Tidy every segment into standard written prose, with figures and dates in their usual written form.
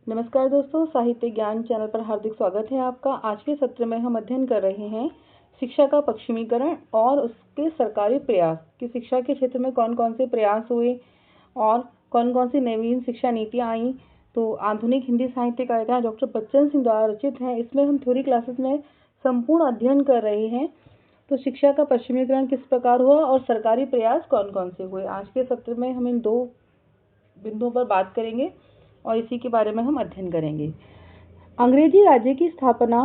नमस्कार दोस्तों, साहित्य ज्ञान चैनल पर हार्दिक स्वागत है आपका। आज के सत्र में हम अध्ययन कर रहे हैं शिक्षा का पश्चिमीकरण और उसके सरकारी प्रयास कि शिक्षा के क्षेत्र में कौन कौन से प्रयास हुए और कौन कौन सी नवीन शिक्षा नीतियाँ आई। तो आधुनिक हिंदी साहित्य का इतिहास डॉक्टर बच्चन सिंह द्वारा रचित है। इसमें हम थ्योरी क्लासेस में संपूर्ण अध्ययन कर रहे हैं। तो शिक्षा का पश्चिमीकरण किस प्रकार हुआ और सरकारी प्रयास कौन कौन से हुए। आज के सत्र में हम इन दो बिंदुओं पर बात करेंगे और इसी के बारे में हम अध्ययन करेंगे। अंग्रेजी राज्य की स्थापना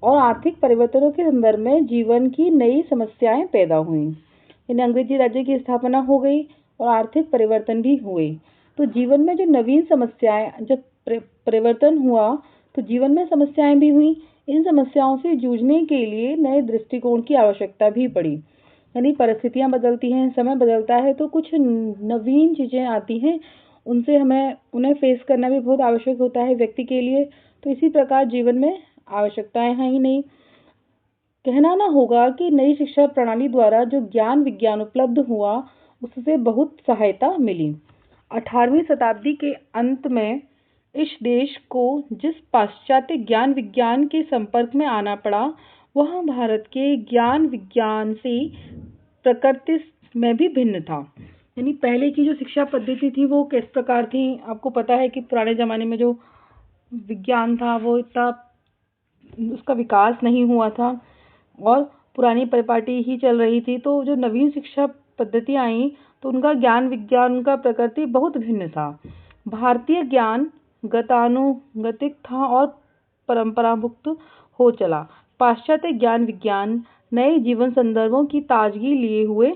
और आर्थिक परिवर्तनों के संदर्भ में जीवन की नई समस्याएं पैदा हुई। यानी अंग्रेजी राज्य की स्थापना हो गई और आर्थिक परिवर्तन भी हुए, तो जीवन में जो नवीन समस्याएं, जब परिवर्तन हुआ तो जीवन में समस्याएं भी हुई। इन समस्याओं से जूझने के लिए नए दृष्टिकोण की आवश्यकता भी पड़ी। यानी परिस्थितियां बदलती हैं, समय बदलता है, तो कुछ नवीन चीजें आती हैं, उनसे उन्हें फेस करना भी बहुत आवश्यक होता है व्यक्ति के लिए। तो इसी प्रकार जीवन में आवश्यकताएं हैं ही नहीं। कहना ना होगा कि नई शिक्षा प्रणाली द्वारा जो ज्ञान विज्ञान उपलब्ध हुआ उससे बहुत सहायता मिली। 18वीं शताब्दी के अंत में इस देश को जिस पाश्चात्य ज्ञान विज्ञान के संपर्क में आना पड़ा, वह भारत के ज्ञान विज्ञान से प्रकृति में भी भिन्न था। यानी पहले की जो शिक्षा पद्धति थी वो किस प्रकार थी, आपको पता है कि पुराने जमाने में जो विज्ञान था वो इतना उसका विकास नहीं हुआ था और पुरानी परिपाटी ही चल रही थी। तो जो नवीन शिक्षा पद्धति आई तो उनका ज्ञान विज्ञान का प्रकृति बहुत भिन्न था। भारतीय ज्ञान गतानुगतिक था और परंपरामुक्त हो चला। पाश्चात्य ज्ञान विज्ञान नए जीवन संदर्भों की ताजगी लिए हुए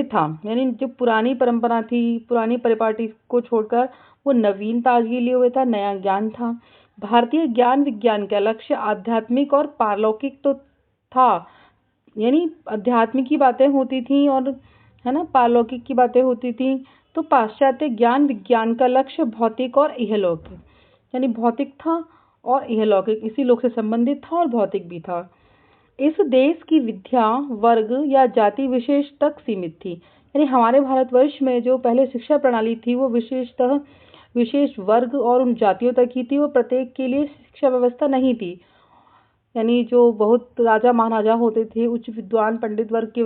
था। यानी जो पुरानी परंपरा थी, पुरानी परिपाटी को छोड़कर वो नवीन ताजगी लिए हुए था, नया ज्ञान था। भारतीय ज्ञान विज्ञान का लक्ष्य आध्यात्मिक और पारलौकिक तो था, यानी अध्यात्म की बातें होती थी और है ना, पारलौकिक की बातें होती थी। तो पाश्चात्य ज्ञान विज्ञान का लक्ष्य भौतिक और इहलौकिक, यानी भौतिक था और इहलौकिक, इसी लोक से संबंधित था और भौतिक भी था। इस देश की विद्या वर्ग या जाति विशेष तक सीमित थी। यानी हमारे भारतवर्ष में जो पहले शिक्षा प्रणाली थी वो विशेषतः विशेष वर्ग और उन जातियों तक ही थी, वो प्रत्येक के लिए शिक्षा व्यवस्था नहीं थी। यानी जो बहुत राजा महाराजा होते थे, उच्च विद्वान पंडित वर्ग के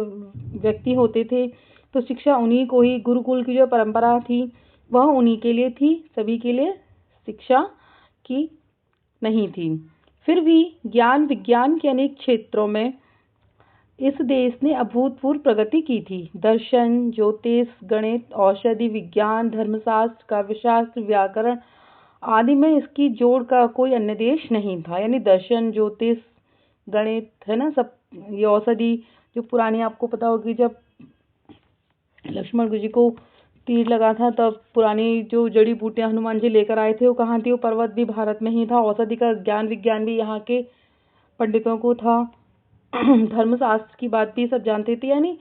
व्यक्ति होते थे, तो शिक्षा उन्हीं को ही, गुरुकुल की जो परंपरा थी वह उन्हीं के लिए थी, सभी के लिए शिक्षा की नहीं थी। फिर भी ज्ञान विज्ञान के अनेक क्षेत्रों में इस देश ने अभूतपूर्व प्रगति की थी। दर्शन, ज्योतिष, गणित, औषधि विज्ञान, धर्मशास्त्र, काव्यशास्त्र, व्याकरण आदि में इसकी जोड़ का कोई अन्य देश नहीं था। यानी दर्शन, ज्योतिष, गणित, है ना, सब ये औषधि जो पुरानी, आपको पता होगी जब लक्ष्मण जी को तीर लगा था तब पुरानी जो जड़ी बूटियां हनुमान जी लेकर आए थे वो कहाँ थी, वो पर्वत भी भारत में ही था। औषधि का ज्ञान विज्ञान भी यहाँ के पंडितों को था। धर्मशास्त्र की बात भी सब जानते थे। यानी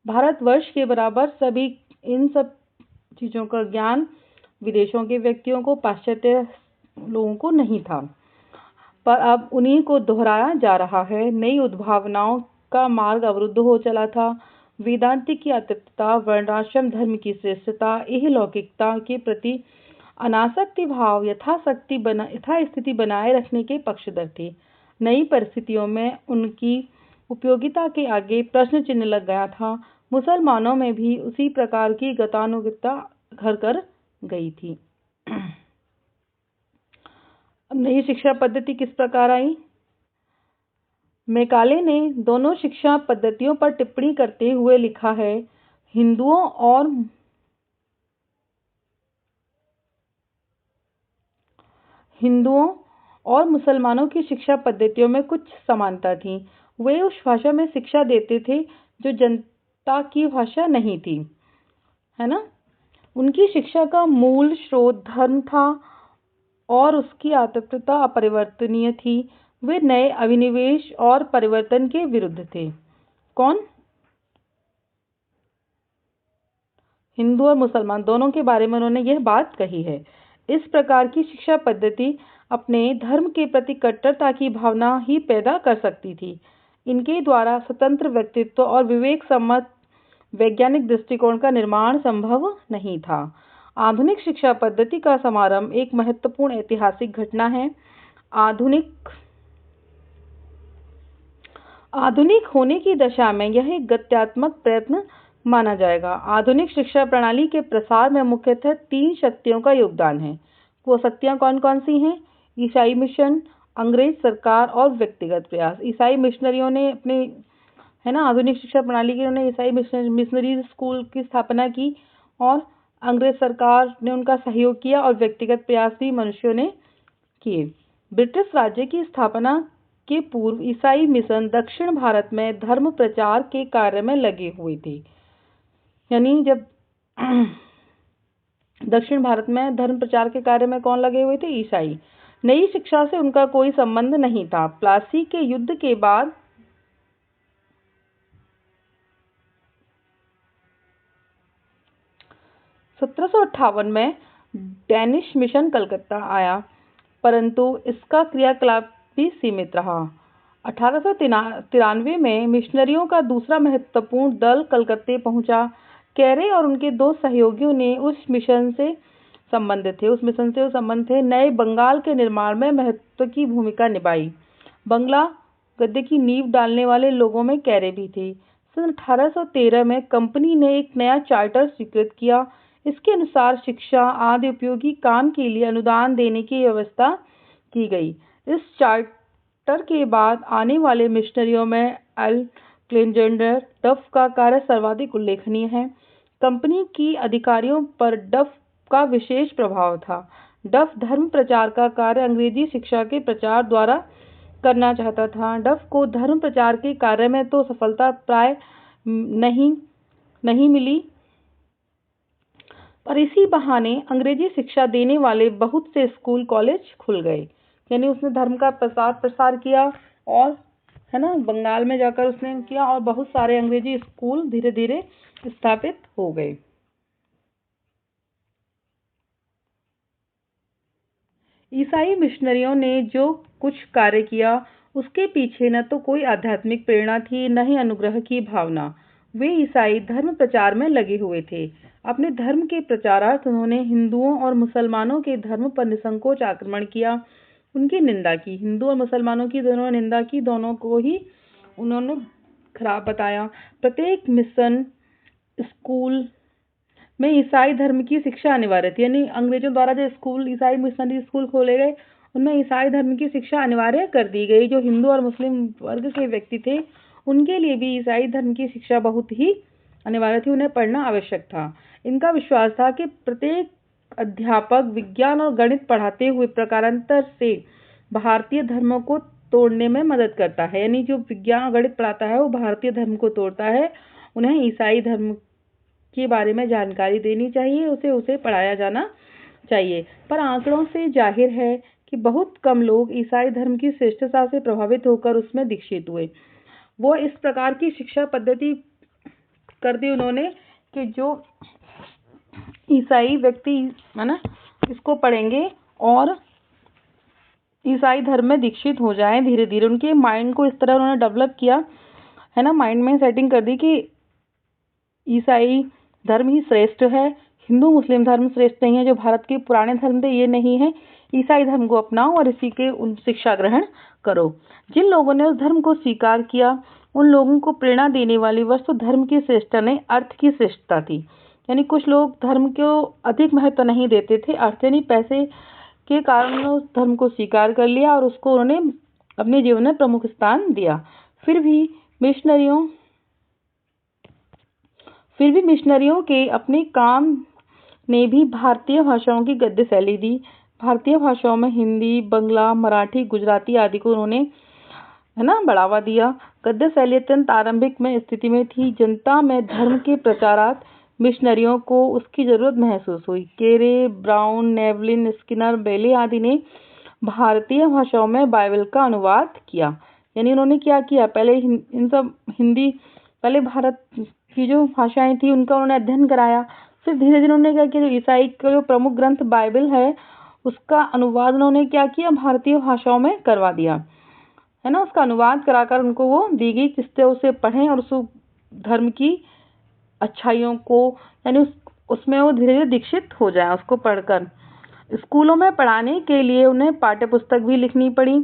भारतवर्ष के बराबर सभी इन सब चीजों का ज्ञान विदेशों के व्यक्तियों को, पाश्चात्य लोगों को नहीं था। पर अब उन्हीं को दोहराया जा रहा है। नई उद्भावनाओं का मार्ग अवरुद्ध हो चला था। वेदांत की अतृप्तता, वर्णाश्रम धर्म की श्रेष्ठता, इहलौकिकता के प्रति अनासक्ति भाव यथास्थिति बनाए रखने के पक्षधर थे। नई परिस्थितियों में उनकी उपयोगिता के आगे प्रश्न चिन्ह लग गया था। मुसलमानों में भी उसी प्रकार की गतानुगतिकता घर कर गई थी। नई शिक्षा पद्धति किस प्रकार आई? मैकाले ने दोनों शिक्षा पद्धतियों पर टिप्पणी करते हुए लिखा है, हिंदुओं और मुसलमानों की शिक्षा पद्धतियों में कुछ समानता थी। वे उस भाषा में शिक्षा देते थे जो जनता की भाषा नहीं थी, है ना। उनकी शिक्षा का मूल स्रोत धर्म था और उसकी आत्मकता अपरिवर्तनीय थी। वे नए अभिनिवेश और परिवर्तन के विरुद्ध थे। कौन? हिंदू और मुसलमान दोनों के बारे में उन्होंने यह बात कही है। इस प्रकार की शिक्षा पद्धति अपने धर्म के प्रति कट्टरता की भावना ही पैदा कर सकती थी। इनके द्वारा स्वतंत्र व्यक्तित्व और विवेक सम्मत वैज्ञानिक दृष्टिकोण का निर्माण संभव नहीं था। आधुनिक शिक्षा पद्धति का समारंभ एक महत्वपूर्ण ऐतिहासिक घटना है। आधुनिक होने की दशा में यह एक गत्यात्मक प्रयत्न माना जाएगा। आधुनिक शिक्षा प्रणाली के प्रसार में मुख्यतः 3 शक्तियों का योगदान है। वो शक्तियां कौन कौन सी हैं? ईसाई मिशन, अंग्रेज सरकार और व्यक्तिगत प्रयास। ईसाई मिशनरियों ने अपने आधुनिक शिक्षा प्रणाली के उन्होंने ईसाई मिशनरी स्कूल की स्थापना की और अंग्रेज सरकार ने उनका सहयोग किया और व्यक्तिगत प्रयास भी मनुष्यों ने किए। ब्रिटिश राज्य की स्थापना के पूर्व ईसाई मिशन दक्षिण भारत में धर्म प्रचार के कार्य में लगे हुए थे। यानी जब दक्षिण भारत में धर्म प्रचार के कार्य में कौन लगे हुए थे? ईसाई। नई शिक्षा से उनका कोई संबंध नहीं था। प्लासी के युद्ध के बाद 1758 में डैनिश मिशन कलकत्ता आया, परंतु इसका क्रियाकलाप भी सीमित रहा। 1893 में मिशनरियों का दूसरा महत्वपूर्ण दल कलकत्ते पहुंचा। कैरे और उनके 2 सहयोगियों ने उस मिशन से संबंध थे नए बंगाल के निर्माण में महत्व की भूमिका निभाई। बंगला गद्य की नींव डालने वाले लोगों में कैरे भी थे। सन 1813 में कंपनी ने एक नया चार्टर स्वीकृत किया। इसके अनुसार शिक्षा आदि उपयोगी काम के लिए अनुदान देने की व्यवस्था की गई। इस चार्टर के बाद आने वाले मिशनरियों में अलेक्जेंडर डफ का कार्य सर्वाधिक उल्लेखनीय है। कंपनी की अधिकारियों पर डफ का विशेष प्रभाव था। डफ धर्म प्रचार का कार्य अंग्रेजी शिक्षा के प्रचार द्वारा करना चाहता था। डफ को धर्म प्रचार के कार्य में तो सफलता प्राय नहीं मिली, पर इसी बहाने अंग्रेजी शिक्षा देने वाले बहुत से स्कूल कॉलेज खुल गए। यानी उसने धर्म का प्रसार किया और बंगाल में जाकर उसने किया और बहुत सारे अंग्रेजी स्कूल धीरे धीरे स्थापित हो गए। ईसाई मिशनरियों ने जो कुछ कार्य किया उसके पीछे न तो कोई आध्यात्मिक प्रेरणा थी, न ही अनुग्रह की भावना। वे ईसाई धर्म प्रचार में लगे हुए थे। अपने धर्म के प्रचारार्थ उन्होंने हिंदुओं और मुसलमानों के धर्म पर निसंकोच आक्रमण किया, उनकी निंदा की। हिंदू और मुसलमानों की दोनों निंदा की, दोनों को ही उन्होंने खराब बताया। प्रत्येक मिशन स्कूल में ईसाई धर्म की शिक्षा अनिवार्य थी। यानी अंग्रेजों द्वारा जो स्कूल ईसाई मिशनरी स्कूल खोले गए उनमें ईसाई धर्म की शिक्षा अनिवार्य कर दी गई। जो हिंदू और मुस्लिम वर्ग के व्यक्ति थे उनके लिए भी ईसाई धर्म की शिक्षा बहुत ही अनिवार्य थी, उन्हें पढ़ना आवश्यक था। इनका विश्वास था कि प्रत्येक अध्यापक विज्ञान और गणित पढ़ाते हुए प्रकारांतर से भारतीय धर्मों को तोड़ने में मदद करता है। यानी जो विज्ञान और गणित पढ़ाता है वो भारतीय धर्म को तोड़ता है। उन्हें ईसाई धर्म के बारे में जानकारी देनी चाहिए, उसे पढ़ाया जाना चाहिए। पर आंकड़ों से जाहिर है कि बहुत कम लोग ईसाई धर्म की श्रेष्ठता से प्रभावित होकर उसमें दीक्षित हुए। वो इस प्रकार की शिक्षा पद्धति कर दी उन्होंने कि जो ईसाई व्यक्ति इसको पढ़ेंगे और ईसाई धर्म में दीक्षित हो जाए। धीरे धीरे उनके माइंड को इस तरह उन्होंने डेवलप किया माइंड में सेटिंग कर दी कि ईसाई धर्म ही श्रेष्ठ है, हिंदू मुस्लिम धर्म श्रेष्ठ नहीं है। जो भारत के पुराने धर्म थे ये नहीं है, ईसाई धर्म को अपनाओ और इसी के शिक्षा ग्रहण करो। जिन लोगों ने उस धर्म को स्वीकार किया उन लोगों को प्रेरणा देने वाली वस्तु धर्म की श्रेष्ठता नहीं, अर्थ की श्रेष्ठता थी। यानी कुछ लोग धर्म को अधिक महत्व नहीं देते थे, अर्थ यानी पैसे के कारण उन्होंने उस धर्म को स्वीकार कर लिया और उसको उन्होंने अपने जीवन में प्रमुख स्थान दिया। फिर भी मिशनरियों के अपने काम ने भी भारतीय भाषाओं की गद्य शैली दी। भारतीय भाषाओं में हिंदी, बंगला, मराठी, गुजराती आदि को उन्होंने बढ़ावा दिया। गद्य शैली अत्यंत आरंभिक में स्थिति में थी। जनता में धर्म के प्रचारार्थ मिशनरियों को उसकी जरूरत महसूस हुई। केरे, ब्राउन, नेवलिन, स्किनर, बेले आदि ने भारतीय भाषाओं में बाइबल का अनुवाद किया। यानी उन्होंने क्या किया, पहले भारत की जो भाषाएं थी उनका उन्होंने अध्ययन कराया। फिर धीरे धीरे उन्होंने क्या किया, जो ईसाई का जो प्रमुख ग्रंथ बाइबल है उसका अनुवाद उन्होंने क्या किया, भारतीय भाषाओं में करवा दिया। उसका अनुवाद कराकर उनको वो दी गई जिससे उसे पढ़ें और उस धर्म की अच्छाइयों को उसमें वो धीरे धीरे दीक्षित हो जाए उसको पढ़कर। स्कूलों में पढ़ाने के लिए उन्हें पाठ्य पुस्तक भी लिखनी पड़ी।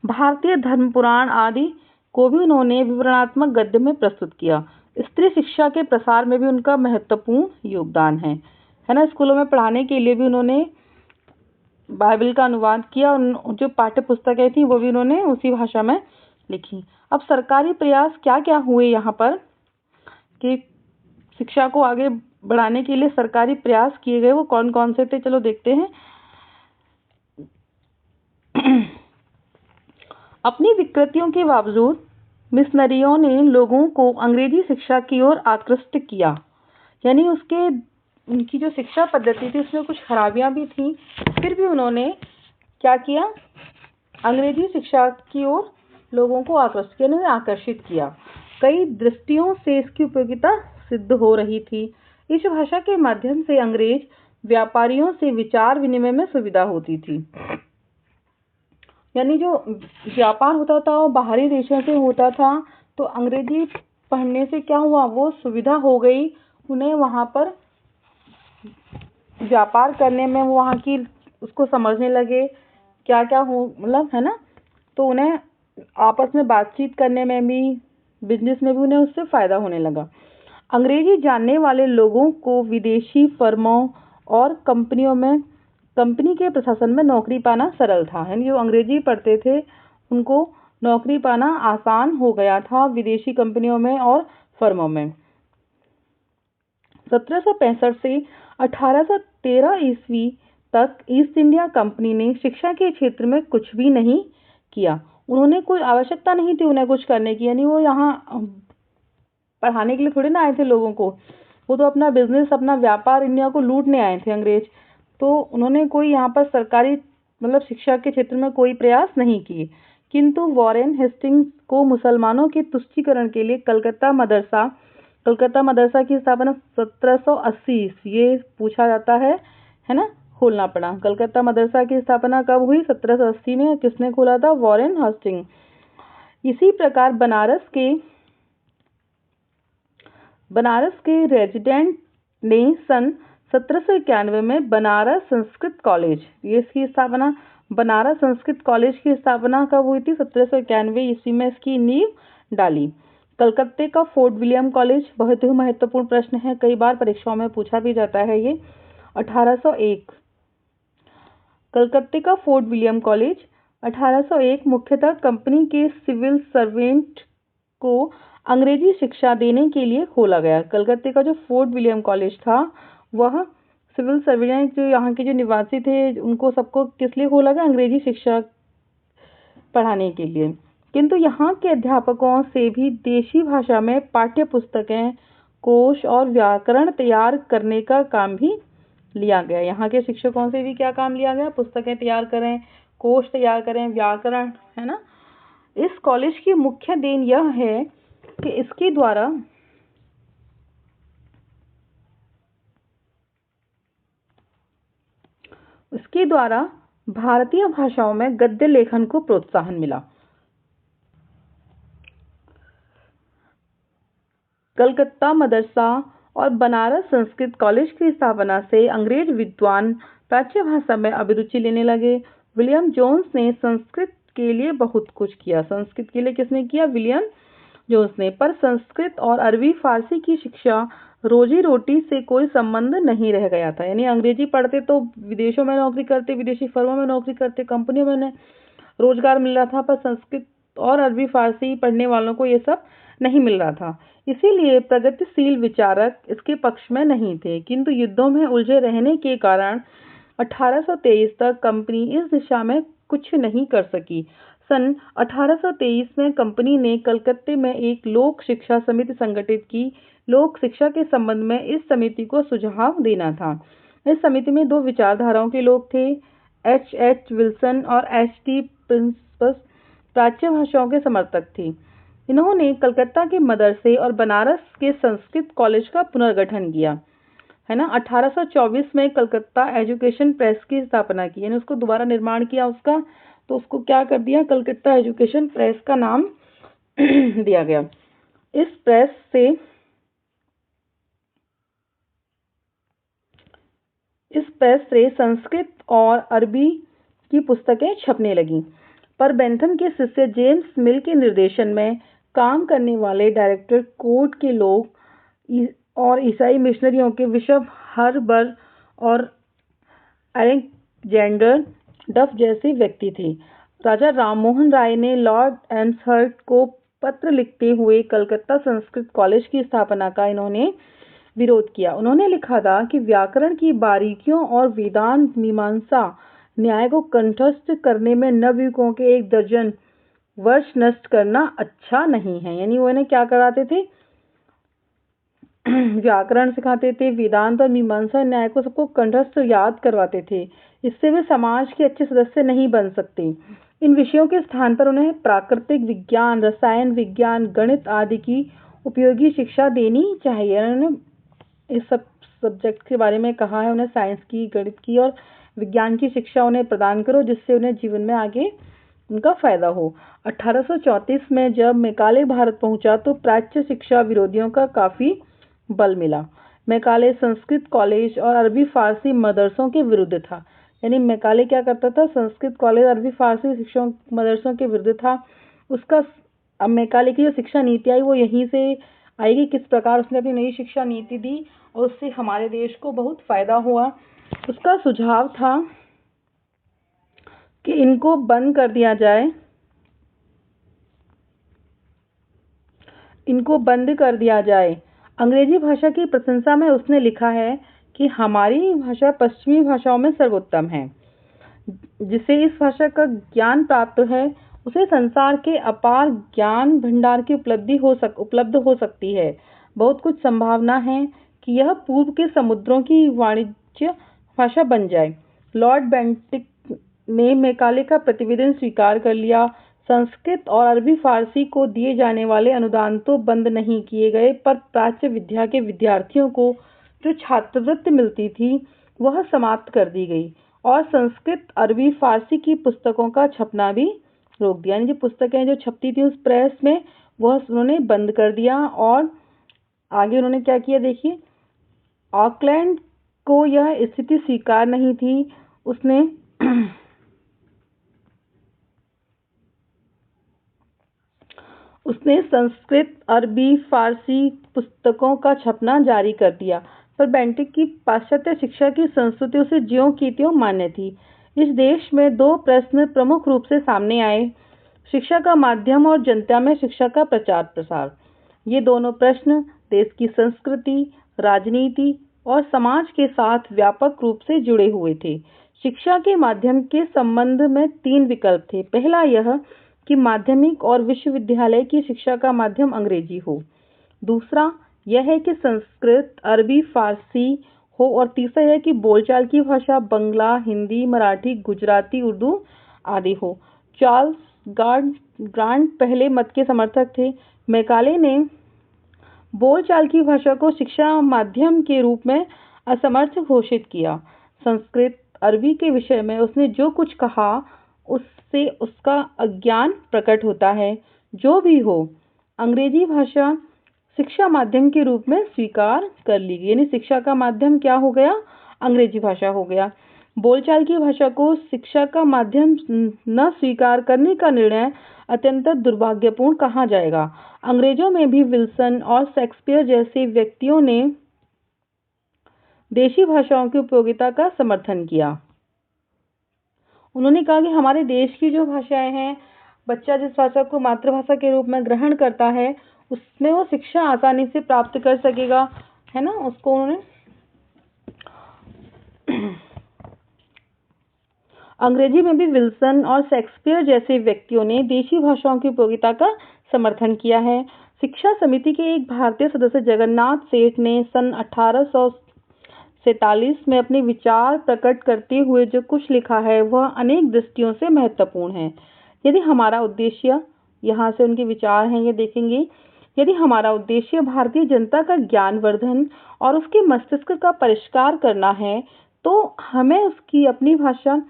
भारतीय धर्म पुराण आदि को भी उन्होंने विवरणात्मक गद्य में प्रस्तुत किया। स्त्री शिक्षा के प्रसार में भी उनका महत्वपूर्ण योगदान है ना। स्कूलों में पढ़ाने के लिए भी उन्होंने बाइबल का अनुवाद किया और जो पाठ्य पुस्तकें थी वो भी उन्होंने उसी भाषा में लिखी। अब सरकारी प्रयास क्या क्या हुए यहाँ पर कि शिक्षा को आगे बढ़ाने के लिए सरकारी प्रयास किए गए, वो कौन कौन से थे, चलो देखते हैं। अपनी विकृतियों के बावजूद मिशनरियों ने लोगों को अंग्रेजी शिक्षा की ओर आकृष्ट किया। यानी उनकी जो शिक्षा पद्धति थी उसमें कुछ खराबियां भी थी, फिर भी उन्होंने क्या किया, अंग्रेजी शिक्षा की ओर लोगों को आकर्षित किया। कई दृष्टियों से इसकी उपयोगिता सिद्ध हो रही थी। इस भाषा के माध्यम से अंग्रेज व्यापारियों से विचार विनिमय में सुविधा होती थी। यानी जो व्यापार होता था वो बाहरी देशों से होता था, तो अंग्रेजी पढ़ने से क्या हुआ, वो सुविधा हो गई उन्हें वहाँ पर व्यापार करने में, वो वहाँ की उसको समझने लगे क्या क्या हो, मतलब है ना। तो उन्हें आपस में बातचीत करने में भी, बिजनेस में भी उन्हें उससे फायदा होने लगा। अंग्रेजी जानने वाले लोगों को विदेशी फर्मों और कंपनी के प्रशासन में नौकरी पाना सरल था। यानी जो अंग्रेजी पढ़ते थे उनको नौकरी पाना आसान हो गया था विदेशी कंपनियों में और फर्मों में। 1765 से 1813 ईस्वी तक ईस्ट इंडिया कंपनी ने शिक्षा के क्षेत्र में कुछ भी नहीं किया। उन्होंने कोई आवश्यकता नहीं थी उन्हें कुछ करने की। यानी वो यहाँ पढ़ाने के लिए थोड़ी ना आए थे लोगों को, वो तो अपना बिजनेस, अपना व्यापार इंडिया को लूटने आए थे अंग्रेज। तो उन्होंने कोई यहाँ पर सरकारी मतलब शिक्षा के क्षेत्र में कोई प्रयास नहीं किए। किंतु वॉरेन हेस्टिंग्स को मुसलमानों के तुष्टीकरण के लिए कलकत्ता मदरसा की स्थापना 1780 ये पूछा जाता है ना, खोलना पड़ा। कलकत्ता मदरसा की स्थापना कब हुई, 1780 में। किसने खोला था, वॉरेन हेस्टिंग। इसी प्रकार बनारस के रेजिडेंट ने सन 1791 में बनारस संस्कृत कॉलेज बनारस संस्कृत कॉलेज की स्थापना कब हुई थी, 1791 ईस्वी में इसकी नींव डाली। कलकत्ते का फोर्ट विलियम कॉलेज बहुत ही महत्वपूर्ण प्रश्न है, कई बार परीक्षाओं में पूछा भी जाता है ये। 1801 कलकत्ते का फोर्ट विलियम कॉलेज 1801 मुख्यतः कंपनी के सिविल सर्वेंट को अंग्रेजी शिक्षा देने के लिए खोला गया। कलकत्ते का जो फोर्ट विलियम कॉलेज था वह सिविल सर्वेंट, जो यहाँ के जो निवासी थे उनको सबको किस लिए खोला गया, अंग्रेजी शिक्षा पढ़ाने के लिए। किंतु यहाँ के अध्यापकों से भी देशी भाषा में पाठ्य पुस्तकें, कोश और व्याकरण तैयार करने का काम भी लिया गया। यहाँ के शिक्षकों से भी क्या काम लिया गया, पुस्तकें तैयार करें, कोश तैयार करें, व्याकरण, है ना। इस कॉलेज की मुख्य देन यह है कि इसके द्वारा भारतीय भाषाओं में गद्य लेखन को प्रोत्साहन मिला। कलकत्ता मदरसा और बनारस संस्कृत कॉलेज की स्थापना से अंग्रेज विद्वान प्राच्य भाषा में अभिरुचि लेने लगे। विलियम जोन्स ने संस्कृत के लिए बहुत कुछ किया। संस्कृत के लिए किसने किया, विलियम जोन्स ने। पर संस्कृत और अरबी फारसी की शिक्षा रोजी रोटी से कोई संबंध नहीं रह गया था। यानी अंग्रेजी पढ़ते तो विदेशों में नौकरी करते, विदेशी फर्मों में नौकरी करते, कंपनियों में रोजगार मिल रहा था, पर संस्कृत और अरबी फारसी पढ़ने वालों को ये सब नहीं मिल रहा था। इसीलिए प्रगतिशील विचारक इसके पक्ष में नहीं थे। किंतु युद्धों में उलझे रहने के कारण 1823 तक कंपनी इस दिशा में कुछ नहीं कर सकी। सन 1823 में कंपनी ने कलकत्ते में एक लोक शिक्षा समिति संगठित की। लोक शिक्षा के संबंध में इस समिति को सुझाव देना था। इस समिति में दो विचारधाराओं के लोग थे, H.H. विल्सन और H.T. प्रिंसपस प्राच्य भाषाओं के समर्थक थे। इन्होंने कलकत्ता के मदरसे और बनारस के संस्कृत कॉलेज का पुनर्गठन किया, है ना। 1824 में कलकत्ता एजुकेशन प्रेस की स्थापना की, यानी उसको दोबारा निर्माण किया उसका, तो उसको क्या कर दिया, कलकत्ता एजुकेशन प्रेस का नाम दिया गया। इस प्रेस से इस प्रेस से संस्कृत और अरबी की पुस्तकें छपने लगीं। पर बेंथम के शिष्य जेम्स मिल के निर्देशन में काम करने वाले डायरेक्टर कोर्ट के लोग और ईसाई मिशनरियों के बिशप हर्बर और अलेक्जेंडर डफ जैसे व्यक्ति थे। राजा राममोहन राय ने लॉर्ड एम्सहर्स्ट को पत्र लिखते हुए कलकत्ता संस्कृत कॉलेज की स्थापना का इन्होंने विरोध किया। उन्होंने लिखा था कि व्याकरण की बारीकियों और वेदांत मीमांसा न्याय को कंठस्थ करने में नवयुवकों के 1 दर्जन वर्ष नष्ट करना अच्छा नहीं है। यानी वो इन्हें क्या कराते थे, व्याकरण सिखाते थे, वेदांत और मीमांसा न्याय को सबको कंठस्थ याद करवाते थे। इससे वे समाज के अच्छे सदस्य नहीं बन सकते। इन विषयों के स्थान पर उन्हें प्राकृतिक विज्ञान, रसायन विज्ञान, गणित आदि की उपयोगी शिक्षा देनी चाहिए। उन्होंने इस सब सब्जेक्ट के बारे में कहा है, उन्हें साइंस की, गणित की और विज्ञान की शिक्षा उन्हें प्रदान करो, जिससे उन्हें जीवन में आगे उनका फायदा हो। 1834 में जब मैकाले भारत पहुंचा तो प्राच्य शिक्षा विरोधियों का काफी बल मिला। मैकाले संस्कृत कॉलेज और अरबी फारसी मदरसों के विरुद्ध था। यानी मैकाले क्या करता था, संस्कृत कॉलेज, अरबी फारसी शिक्षा मदरसों के विरुद्ध था। उसका अब मैकाले की जो शिक्षा नीति आई वो यहीं से आई कि किस प्रकार उसने अपनी नई शिक्षा नीति दी और उससे हमारे देश को बहुत फायदा हुआ। उसका सुझाव था कि इनको बंद कर दिया जाए, इनको बंद कर दिया जाए। अंग्रेजी भाषा की प्रशंसा में उसने लिखा है कि हमारी भाषा पश्चिमी भाषाओं में सर्वोत्तम है। जिसे इस भाषा का ज्ञान प्राप्त है उसे संसार के अपार ज्ञान भंडार की उपलब्ध हो सकती है। बहुत कुछ संभावना है कि यह पूर्व के समुद्रों की वाणिज्य भाषा बन जाए। लॉर्ड बेंटिक ने मैकाले का प्रतिवेदन स्वीकार कर लिया। संस्कृत और अरबी फारसी को दिए जाने वाले अनुदान तो बंद नहीं किए गए, पर प्राच्य विद्या के विद्यार्थियों को जो छात्रवृत्ति मिलती थी वह समाप्त कर दी गई और संस्कृत, अरबी, फारसी की पुस्तकों का छपना भी रोक दिया। यानी जो पुस्तकें जो छपती थी उस प्रेस में वह उन्होंने बंद कर दिया। और आगे उन्होंने क्या किया देखिए, ऑकलैंड को यह स्थिति स्वीकार नहीं थी। उसने संस्कृत, अरबी, फारसी पुस्तकों का छपना जारी कर दिया। पर बेंटिक की पाश्चात्य शिक्षा की संस्कृति उसे ज्यों की त्यों मान्य थी। इस देश में 2 प्रश्न प्रमुख रूप से सामने आए, शिक्षा का माध्यम और जनता में शिक्षा का प्रचार प्रसार। ये दोनों प्रश्न देश की संस्कृति, राजनीति और समाज के साथ व्यापक रूप से जुड़े हुए थे। शिक्षा के माध्यम के संबंध में 3 विकल्प थे। पहला यह कि माध्यमिक और विश्वविद्यालय की शिक्षा का माध्यम अंग्रेजी हो। दूसरा यह है कि संस्कृत, अरबी, फारसी हो। और तीसरा यह कि बोलचाल की भाषा बंगला, हिंदी, मराठी, गुजराती, उर्दू आदि हो। चार्ल्स ग्रांट पहले मत के समर्थक थे। मैकाले ने बोलचाल की भाषा को शिक्षा माध्यम के रूप में असमर्थ घोषित किया। संस्कृत, अरबी के विषय में उसने जो कुछ कहा उससे उसका अज्ञान प्रकट होता है। जो भी हो, अंग्रेजी भाषा शिक्षा माध्यम के रूप में स्वीकार कर ली गई। यानी शिक्षा का माध्यम क्या हो गया, अंग्रेजी भाषा हो गया। बोलचाल की भाषा को शिक्षा का माध्यम न स्वीकार करने का निर्णय अत्यंत दुर्भाग्यपूर्ण कहा जाएगा। अंग्रेजों में भी विल्सन और शेक्सपियर जैसे व्यक्तियों ने देशी भाषाओं की उपयोगिता का समर्थन किया। उन्होंने कहा कि हमारे देश की जो भाषाएं हैं, बच्चा जिस भाषा को मातृभाषा के रूप में ग्रहण करता है उसमें वो शिक्षा आसानी से प्राप्त कर सकेगा, है ना। उसको उन्होंने अंग्रेजी में भी विल्सन और शेक्सपियर जैसे व्यक्तियों ने देशी भाषाओं की उपयोगिता का समर्थन किया है। शिक्षा समिति के एक भारतीय सदस्य जगन्नाथ सेठ ने सन 1847 में अपने विचार प्रकट करते हुए जो कुछ लिखा है वह अनेक दृष्टियों से महत्वपूर्ण है। यदि हमारा उद्देश्य, यहाँ से उनके विचार हैं ये देखेंगे, यदि हमारा उद्देश्य भारतीय जनता का ज्ञानवर्धन और उसके मस्तिष्क का परिष्कार करना है तो हमें उसकी अपनी भाषा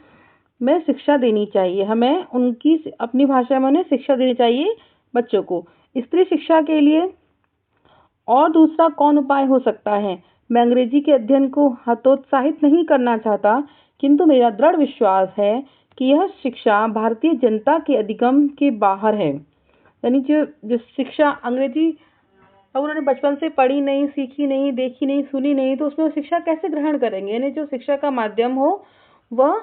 में शिक्षा देनी चाहिए। हमें उनकी अपनी भाषा में उन्हें शिक्षा देनी चाहिए बच्चों को। स्त्री शिक्षा के लिए और दूसरा कौन उपाय हो सकता है। मैं अंग्रेजी के अध्ययन को हतोत्साहित नहीं करना चाहता, किंतु मेरा दृढ़ विश्वास है कि यह शिक्षा भारतीय जनता के अधिगम के बाहर है। यानी जो शिक्षा अंग्रेजी अब उन्होंने बचपन से पढ़ी नहीं, सीखी नहीं, देखी नहीं, सुनी नहीं, तो उसमें शिक्षा कैसे ग्रहण करेंगे। यानी जो शिक्षा का माध्यम हो वह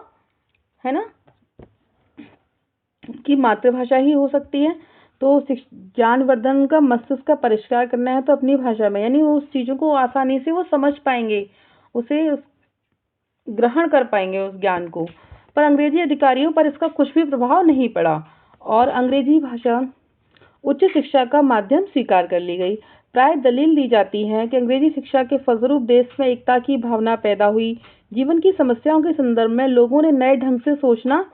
है ना की मातृभाषा ही हो सकती है। तो ज्ञानवर्धन का मस्तिष्क का परिष्कार करना है तो अपनी भाषा में, यानी वो उस चीजों को आसानी से वो समझ पाएंगे, उसे ग्रहण कर पाएंगे उस ज्ञान को। पर अंग्रेजी अधिकारियों पर इसका कुछ भी प्रभाव नहीं पड़ा और अंग्रेजी भाषा उच्च शिक्षा का माध्यम स्वीकार कर ली गई। प्राय दलील दी जाती है कि अंग्रेजी शिक्षा के फलस्वरूप देश में एकता की भावना पैदा हुई। जीवन की समस्याओं के संदर्भ में लोगों ने नए ढंग से सोचना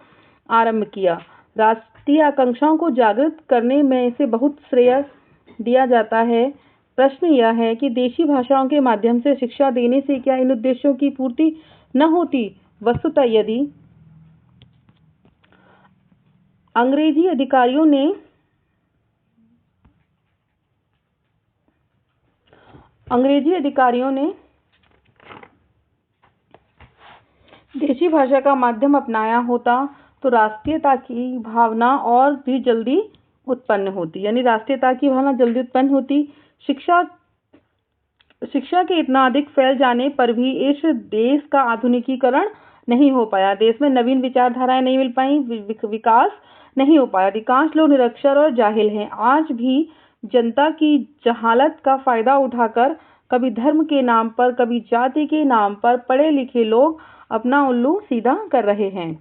आरंभ किया। राष्ट्रीय आकांक्षाओं को जागृत करने में इसे बहुत श्रेय दिया जाता है। प्रश्न यह है कि देशी भाषाओं के माध्यम से शिक्षा देने से क्या इन उद्देश्यों की पूर्ति न होती। वस्तुतः यदि अंग्रेजी अधिकारियों ने देशी भाषा का माध्यम अपनाया होता तो राष्ट्रीयता की भावना और भी जल्दी उत्पन्न होती। यानी राष्ट्रीयता की भावना जल्दी उत्पन्न होती। शिक्षा के इतना अधिक फैल जाने पर भी इस देश का आधुनिकीकरण नहीं हो पाया। देश में नवीन विचारधाराएं नहीं मिल पाई, विकास नहीं हो पाया। अधिकांश लोग निरक्षर और जाहिल हैं। आज भी जनता की जहालत का फायदा उठाकर कभी धर्म के नाम पर, कभी जाति के नाम पर पढ़े लिखे लोग अपना उल्लू सीधा कर रहे हैं।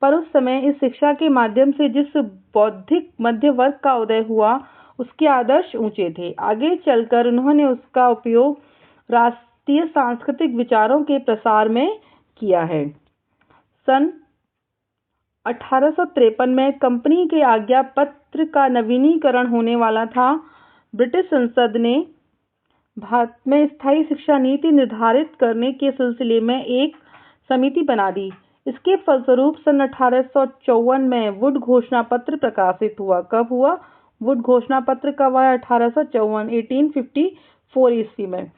पर उस समय इस शिक्षा के माध्यम से जिस बौद्धिक मध्य वर्ग का उदय हुआ उसके आदर्श ऊंचे थे। आगे चलकर उन्होंने उसका उपयोग राष्ट्रीय सांस्कृतिक विचारों के प्रसार में किया है। सन 1853 में कंपनी के आज्ञा पत्र का नवीनीकरण होने वाला था। ब्रिटिश संसद ने भारत में स्थायी शिक्षा नीति निर्धारित करने के सिलसिले में एक समिति बना दी। इसके फलस्वरूप सन 1854 में वुड घोषणा पत्र प्रकाशित हुआ। कब हुआ? वुड घोषणा पत्र कब आया? 1854 ईस्वी में।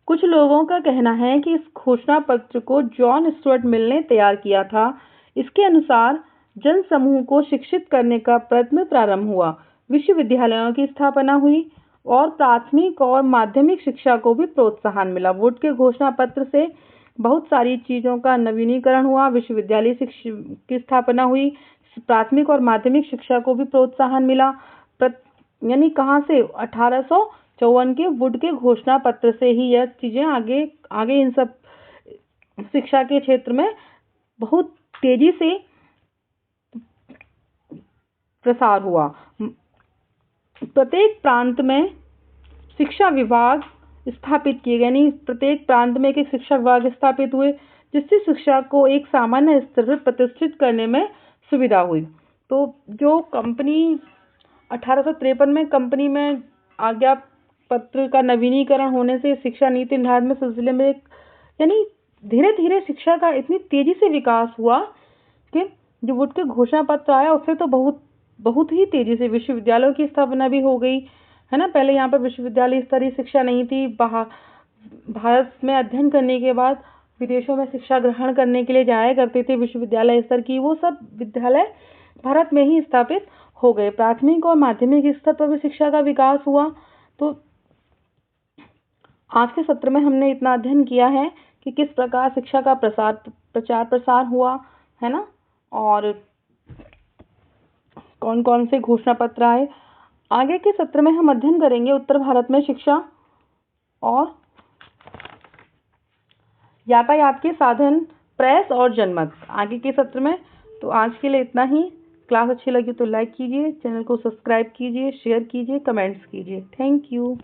कुछ लोगों का कहना है कि इस घोषणा पत्र को जॉन स्टुअर्ट मिल ने तैयार किया था। इसके अनुसार जन समूह को शिक्षित करने का प्रयत्न प्रारंभ हुआ। विश्वविद्यालयों की स्थापना हुई और प्राथमिक और माध्यमिक शिक्षा को भी प्रोत्साहन मिला। वुड के घोषणा पत्र से बहुत सारी चीजों का नवीनीकरण हुआ। विश्वविद्यालय की स्थापना हुई, प्राथमिक और माध्यमिक शिक्षा को भी प्रोत्साहन मिला। यानी कहाँ से? 1854 के वुड के घोषणा पत्र से ही यह चीजें आगे इन सब शिक्षा के क्षेत्र में बहुत तेजी से प्रसार हुआ। प्रत्येक प्रांत में शिक्षा विभाग स्थापित किए गए। यानी प्रत्येक प्रांत में एक शिक्षा विभाग स्थापित हुए जिससे शिक्षा को एक सामान्य स्तर पर प्रतिष्ठित करने में सुविधा हुई। तो जो कंपनी 1853 में कंपनी में आज्ञा पत्र का नवीनीकरण होने से शिक्षा नीति निर्धारण में सिलसिले में यानी धीरे धीरे शिक्षा का इतनी तेजी से विकास हुआ कि जो वुड के घोषणा पत्र आया उससे तो बहुत ही तेजी से विश्वविद्यालयों की स्थापना भी हो गई है ना। पहले यहाँ पर विश्वविद्यालय स्तरीय शिक्षा नहीं थी। भारत में अध्ययन करने के बाद विदेशों में शिक्षा ग्रहण करने के लिए जाया करते थे विश्वविद्यालय स्तर की, वो सब विद्यालय भारत में ही स्थापित हो गए। प्राथमिक और माध्यमिक स्तर पर भी शिक्षा का विकास हुआ। तो आज के सत्र में हमने इतना अध्ययन किया है कि किस प्रकार शिक्षा का प्रचार प्रसार हुआ है ना, और कौन कौन से घोषणा पत्र आए। आगे के सत्र में हम अध्ययन करेंगे उत्तर भारत में शिक्षा और यातायात के साधन, प्रेस और जनमत आगे के सत्र में। तो आज के लिए इतना ही। क्लास अच्छी लगी तो लाइक कीजिए, चैनल को सब्सक्राइब कीजिए, शेयर कीजिए, कमेंट्स कीजिए। Thank you.